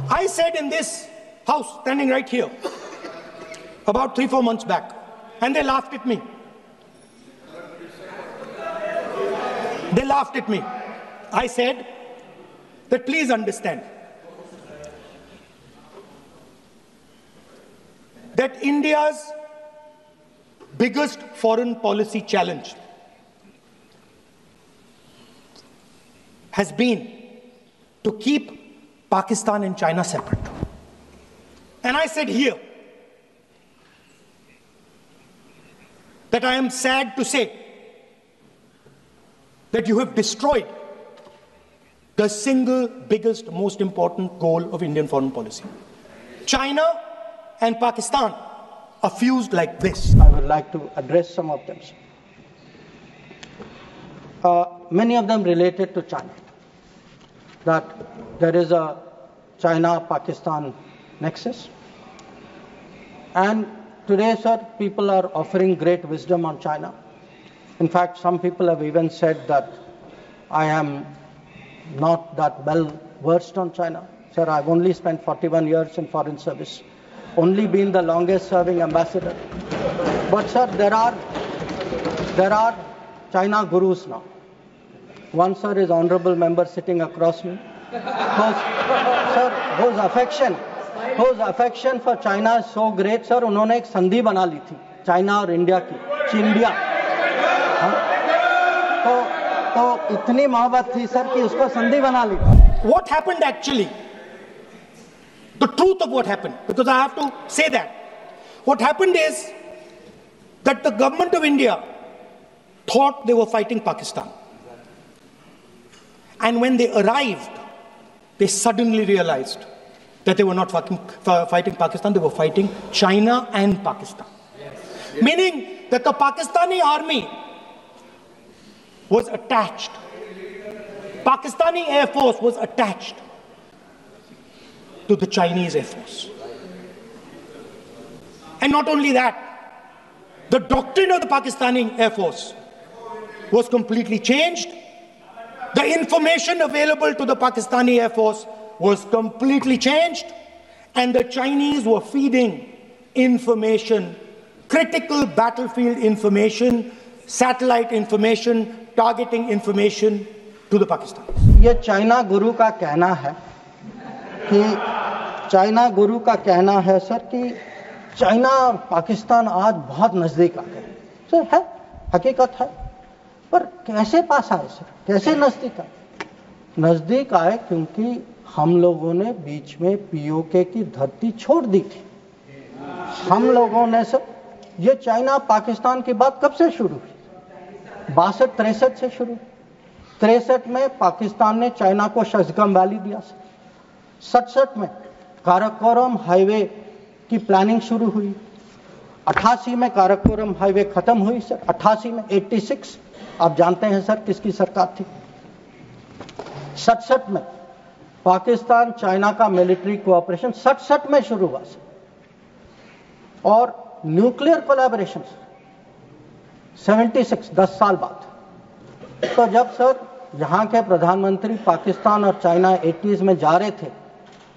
I said in this house, standing right here, about 3-4 months back, and they laughed at me. They laughed at me. I said that please understand that India's biggest foreign policy challenge has been to keep Pakistan and China separate. And I said here that I am sad to say that you have destroyed the single biggest, most important goal of Indian foreign policy. China and Pakistan are fused like this. I would like to address some of them. Many of them related to China. That there is a China-Pakistan nexus. And today, sir, people are offering great wisdom on China. In fact, some people have even said that I am not that well versed on China. Sir, I've only spent 41 years in foreign service, only been the longest serving ambassador. But sir, there are China gurus now. One, sir, is honorable member sitting across me, whose affection for China is so great, sir, उन्होंने एक संधि बना ली थी China और India की, चिंडिया। तो इतनी मोहब्बत थी सर कि उसको संधि बना ली। What happened actually? The truth of what happened, because I have to say that. What happened is that the government of India thought they were fighting Pakistan. And when they arrived, they suddenly realized that they were not fighting Pakistan, they were fighting China and Pakistan. Yes. Meaning that the Pakistani army was attached. Pakistani Air Force was attached to the Chinese Air Force. And not only that, the doctrine of the Pakistani Air Force was completely changed. The information available to the Pakistani Air Force was completely changed, and the Chinese were feeding information, critical battlefield information, satellite information, targeting information to the Pakistanis. ये China गुरु का कहना है sir कि China और पाकिस्तान आज बहुत नजदीक आ गए। सर है, हकीकत है, पर कैसे पास आए सर, कैसे नजदीक आए? नजदीक आए क्योंकि हम लोगों ने बीच में पीओके की धरती छोड़ दी थी। हम लोगों ने सर, ये चाइना पाकिस्तान की बात कब से शुरू हुई? 62-63 से शुरू। 63 में पाकिस्तान ने चाइना को शजगम वैली दिया सर। 67 में काराकोरम हाईवे की प्लानिंग शुरू हुई। 88 में काराकोरम हाईवे खत्म हुई सर। 88 में 86 आप जानते हैं सर किसकी सरकार थी। 67 में पाकिस्तान चाइना का मिलिट्री कोऑपरेशन 67 में शुरू हुआ सर। और न्यूक्लियर कोलैबोरेशन 76, 10 साल बाद। तो जब सर यहाँ के प्रधानमंत्री पाकिस्तान और चाइना 80s में जा रहे थे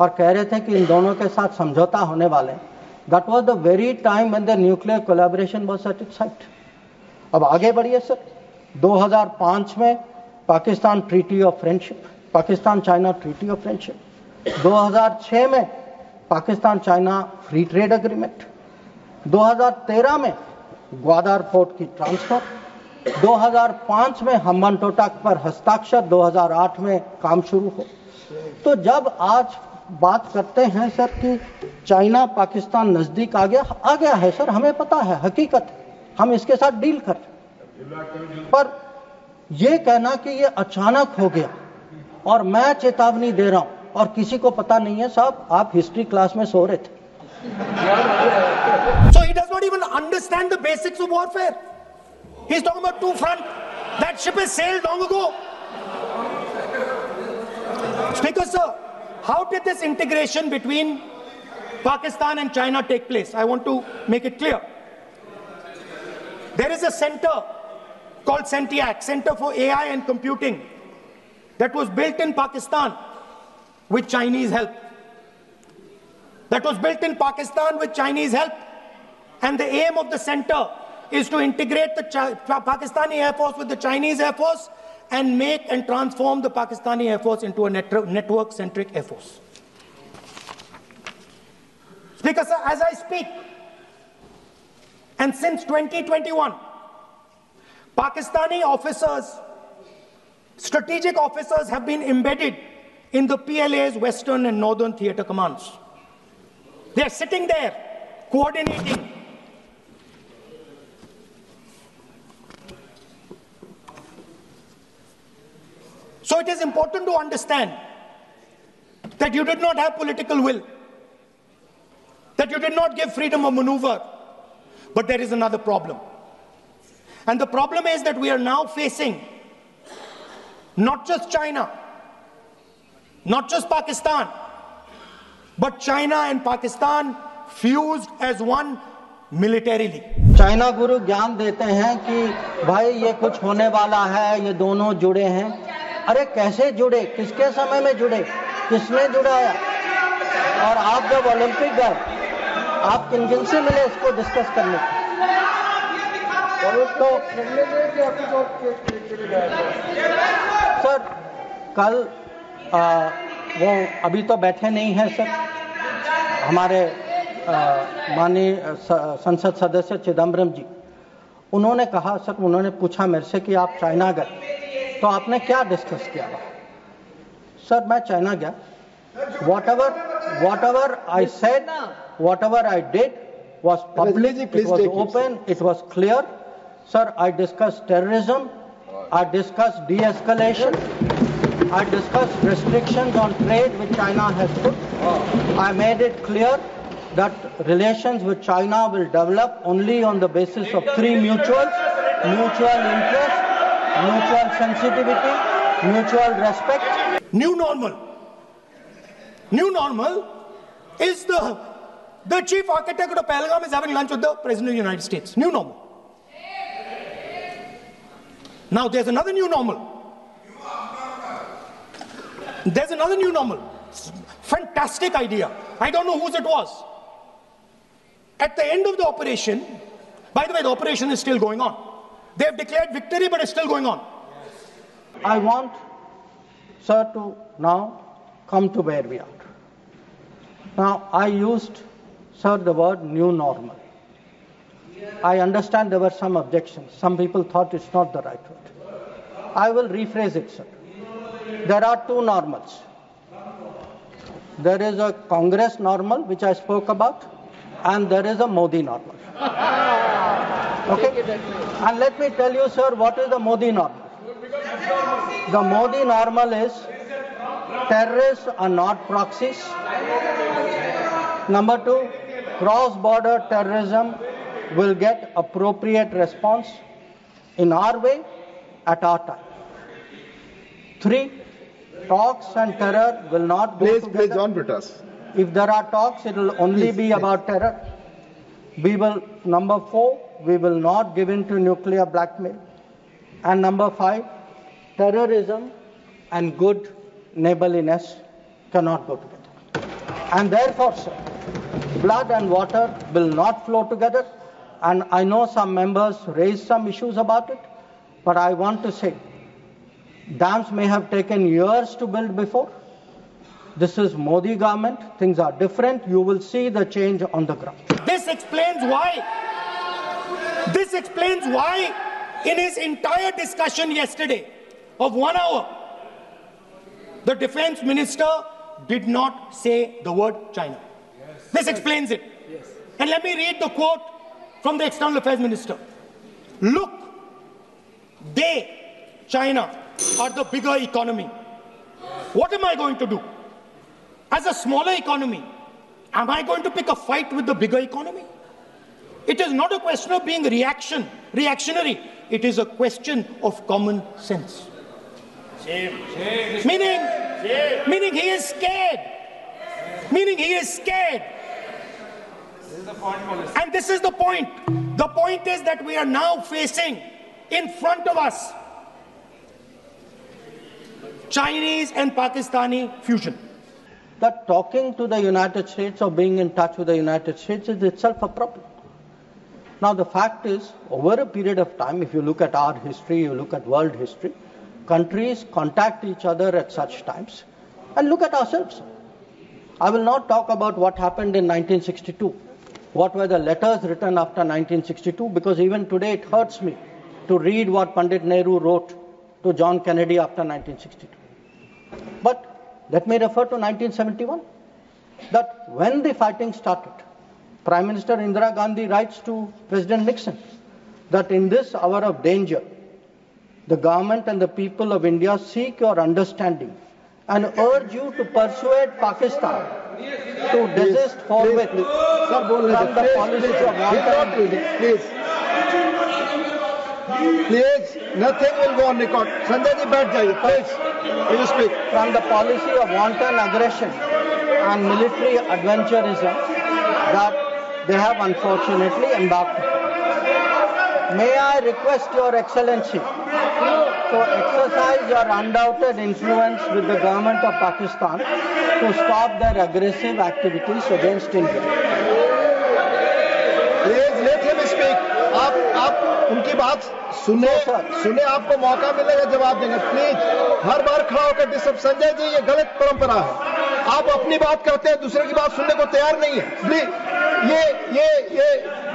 और कह रहे थे कि इन दोनों के साथ समझौता होने वाले, that was the very time when the nuclear collaboration was at its height. अब आगे बढ़िए सर, 2005 में Pakistan treaty of friendship, Pakistan China treaty of friendship. 2006 में Pakistan China free trade agreement. 2013 में ग्वादर पोर्ट की ट्रांसफर। 2005 में हम्बनटोटा पर हस्ताक्षर। 2008 में काम शुरू हो। तो जब आज बात करते हैं सर कि चाइना पाकिस्तान नजदीक आ गया है सर, हमें पता है, हकीकत है, हम इसके साथ डील कर रहे। पर यह कहना कि ये अचानक हो गया और मैं चेतावनी दे रहा हूं और किसी को पता नहीं है, साहब आप हिस्ट्री क्लास में सो रहे थे। So he does not even understand the basics of warfare. He's talking about two front. That ship has sailed long ago. Speaker sir, how did this integration between Pakistan and China take place? I want to make it clear. There is a center called CENTIAC, Center for AI and Computing, that was built in Pakistan with Chinese help. that was built in Pakistan with Chinese help. And the aim of the center is to integrate the Pakistani Air Force with the Chinese Air Force and make and transform the Pakistani Air Force into a network-centric Air Force. Speaker, sir, as I speak, and since 2021, Pakistani officers, strategic officers have been embedded in the PLA's Western and Northern Theatre Commands. They are sitting there, coordinating. So it is important to understand that you did not have political will, that you did not give freedom of maneuver, but there is another problem. And the problem is that we are now facing not just China, not just Pakistan, but China and Pakistan fused as one militarily. China गुरु ज्ञान देते हैं कि भाई ये कुछ होने वाला है, ये दोनों जुड़े हैं। अरे कैसे जुड़े, किसके समय में जुड़े, किसने जुड़ाया? और आप जब ओलंपिक गए, आप किन से मिले इसको डिस्कस करने? तो सर कल वो अभी तो बैठे नहीं हैं सर, हमारे माननीय संसद सदस्य चिदम्बरम जी, उन्होंने कहा सर, उन्होंने पूछा मेरे से कि आप चाइना गए तो आपने क्या डिस्कस किया? सर मैं चाइना गया, whatever I said, whatever I did was public, it was open, it was clear. Sir, I discussed terrorism, I discussed de-escalation, I discussed restrictions on trade which China has put. I made it clear that relations with China will develop only on the basis of three mutuals: mutual interest, mutual sensitivity, mutual respect. New normal. New normal is the chief architect of Pahalgam is having lunch with the President of the United States. New normal. Now there's another new normal. There's another new normal. Fantastic idea. I don't know whose it was. At the end of the operation, by the way, the operation is still going on. They have declared victory, but it's still going on. I want, sir, to now come to where we are. Now, I used, sir, the word new normal. I understand there were some objections. Some people thought it's not the right word. I will rephrase it, sir. There are two normals. There is a Congress normal, which I spoke about, and there is a Modi normal. Okay? And let me tell you, sir, what is the Modi normal? The Modi normal is terrorists are not proxies. Number two, cross-border terrorism will get appropriate response in our way at our time. Three, talks and terror will not go together. Please, John Britas. If there are talks, it will only be about terror. We will, number four, we will not give in to nuclear blackmail. And number five, terrorism and good neighborliness cannot go together. And therefore, sir, blood and water will not flow together. And I know some members raised some issues about it, but I want to say, dams may have taken years to build before. This is Modi government. Things are different. You will see the change on the ground. This explains why in his entire discussion yesterday of 1 hour, the defense minister did not say the word China. Yes. This explains it. Yes. And let me read the quote from the external affairs minister. Look, China, are the bigger economy. What am I going to do? As a smaller economy, am I going to pick a fight with the bigger economy? It is not a question of being reactionary. It is a question of common sense. Meaning he is scared. Meaning he is scared. And this is the point. The point is that we are now facing in front of us Chinese and Pakistani fusion. that talking to the United States or being in touch with the United States is itself a problem. Now the fact is, over a period of time, if you look at our history, you look at world history, countries contact each other at such times. And look at ourselves. I will not talk about what happened in 1962. What were the letters written after 1962? Because even today it hurts me to read what Pandit Nehru wrote to John Kennedy after 1962. But let me refer to 1971. That when the fighting started, Prime Minister Indira Gandhi writes to President Nixon that in this hour of danger, the government and the people of India seek your understanding and urge you to persuade Pakistan to desist forthwith from the policy of Please, nothing will go on record. Sanjay ji, baith jaiye, please. Will you speak? From the policy of wanton aggression and military adventurism that they have unfortunately embarked upon. May I request Your Excellency to exercise your undoubted influence with the government of Pakistan to stop their aggressive activities against India. Please let him speak. आप उनकी बात सुने आपको मौका मिलेगा जवाब देंगे. Please हर बार खड़ा होकर डिस्टर्ब. संजय जी, ये गलत परंपरा है. आप अपनी बात करते हैं, दूसरे की बात सुनने को तैयार नहीं है. प्लीज ये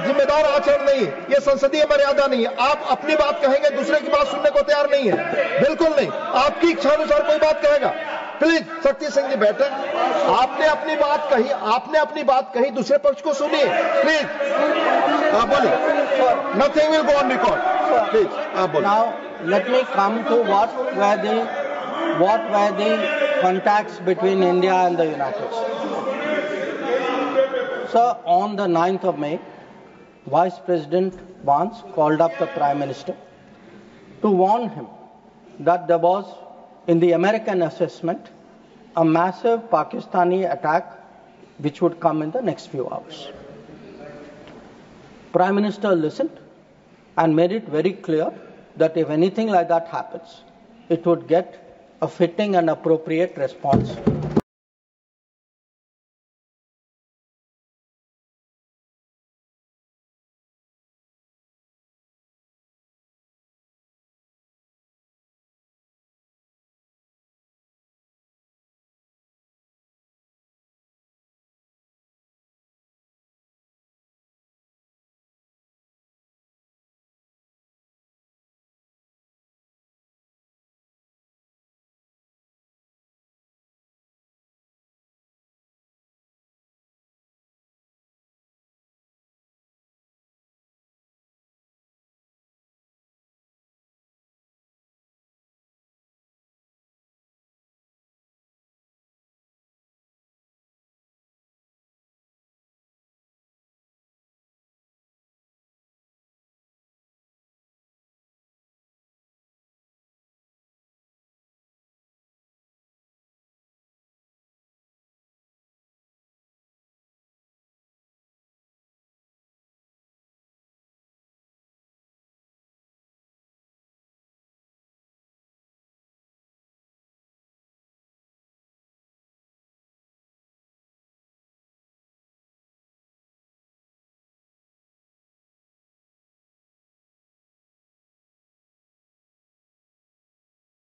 जिम्मेदार आचरण नहीं है. ये संसदीय मर्यादा नहीं है. आप अपनी बात कहेंगे, दूसरे की बात सुनने को तैयार नहीं है. बिल्कुल नहीं. आपकी इच्छा अनुसार कोई बात कहेगा. प्लीज शक्ति सिंह जी बैठे. आपने अपनी बात कही, दूसरे पक्ष को सुनिए. प्लीज आप बोलिए. Nothing will go on record. Please, now let me come to what were the contacts between India and the United States. So on the 9th of May, Vice President Vance called up the Prime Minister to warn him that there was, in the American assessment, a massive Pakistani attack which would come in the next few hours. Prime Minister listened and made it very clear that if anything like that happens, it would get a fitting and appropriate response